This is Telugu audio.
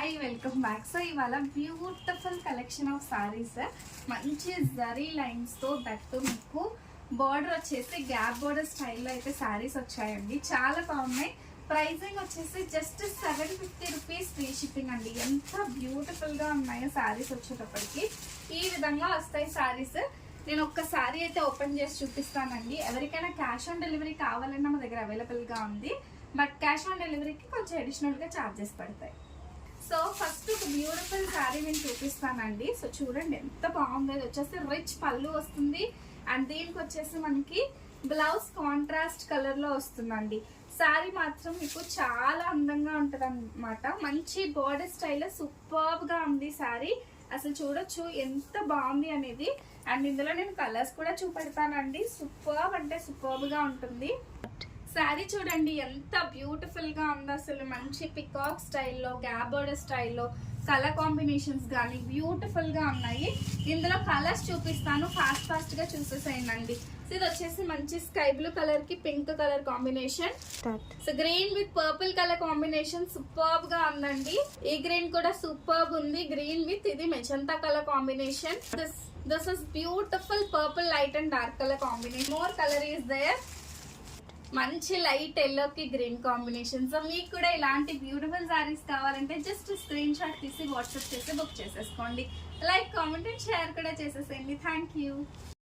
Hi welcome back. సో ఇవాళ బ్యూటిఫుల్ కలెక్షన్ ఆఫ్ సారీస్ మంచి జరీ లైన్స్ తో దట్టు మీకు బార్డర్ వచ్చేసి గ్యాప్ బార్డర్ స్టైల్లో అయితే సారీస్ వచ్చాయండి. చాలా బాగున్నాయి. ప్రైజింగ్ వచ్చేసి జస్ట్ 750 రూపీస్ ఫ్రీ షిప్పింగ్ అండి. ఎంత బ్యూటిఫుల్ గా ఉన్నాయో సారీస్ వచ్చేటప్పటికి ఈ విధంగా వస్తాయి సారీస్. నేను ఒక్క సారీ అయితే ఓపెన్ చేసి చూపిస్తానండి. ఎవరికైనా క్యాష్ ఆన్ డెలివరీ కావాలన్నా మా దగ్గర అవైలబుల్ గా ఉంది. బట్ క్యాష్ ఆన్ డెలివరీకి కొంచెం అడిషనల్ గా చార్జెస్ పడతాయి. సో ఫస్ట్ ఒక బ్యూటిఫుల్ శారీ నేను చూపిస్తానండి. సో చూడండి ఎంత బాగుంది. ఇది వచ్చేసి రిచ్ పళ్ళు వస్తుంది అండ్ దీనికి వచ్చేసి మనకి బ్లౌజ్ కాంట్రాస్ట్ కలర్ లో వస్తుందండి. శారీ మాత్రం మీకు చాలా అందంగా ఉంటది అన్నమాట. మంచి బోర్డర్ స్టైల్ సూపర్బ్ గా ఉంది శారీ. అసలు చూడొచ్చు ఎంత బాగుంది అనేది. అండ్ ఇందులో నేను కలర్స్ కూడా చూపెడతానండి. సూపర్బ్ అంటే సూపర్బ్ గా ఉంటుంది. శారీ చూడండి ఎంత బ్యూటిఫుల్ గా ఉంది. అసలు మంచి పికాక్ స్టైల్లో గ్యాప్ బోర్డర్ స్టైల్లో కలర్ కాంబినేషన్స్ కానీ బ్యూటిఫుల్ గా ఉన్నాయి. ఇందులో కలర్స్ చూపిస్తాను, ఫాస్ట్ గా చూసేసేయండి. ఇది వచ్చేసి మంచి స్కై బ్లూ కలర్ కి pink colour combination. So green with purple colour combination superb గా ఉందండి. ఈ గ్రీన్ కూడా సూపర్బ్ ఉంది. గ్రీన్ విత్ ఇది magenta colour combination. This is beautiful purple light and dark colour combination. More colour is there. మంచి లైట్ ఎల్లో కి గ్రీన్ కాంబినేషన్. సో మీకు కూడా ఇలాంటి బ్యూటిఫుల్ సారీస్ కావాలంటే జస్ట్ స్క్రీన్ షాట్ తీసి వాట్సాప్ చేసి బుక్ చేసేసుకోండి. లైక్ కామెంట్ అండ్ షేర్ కూడా చేసేసేయండి. Thank you.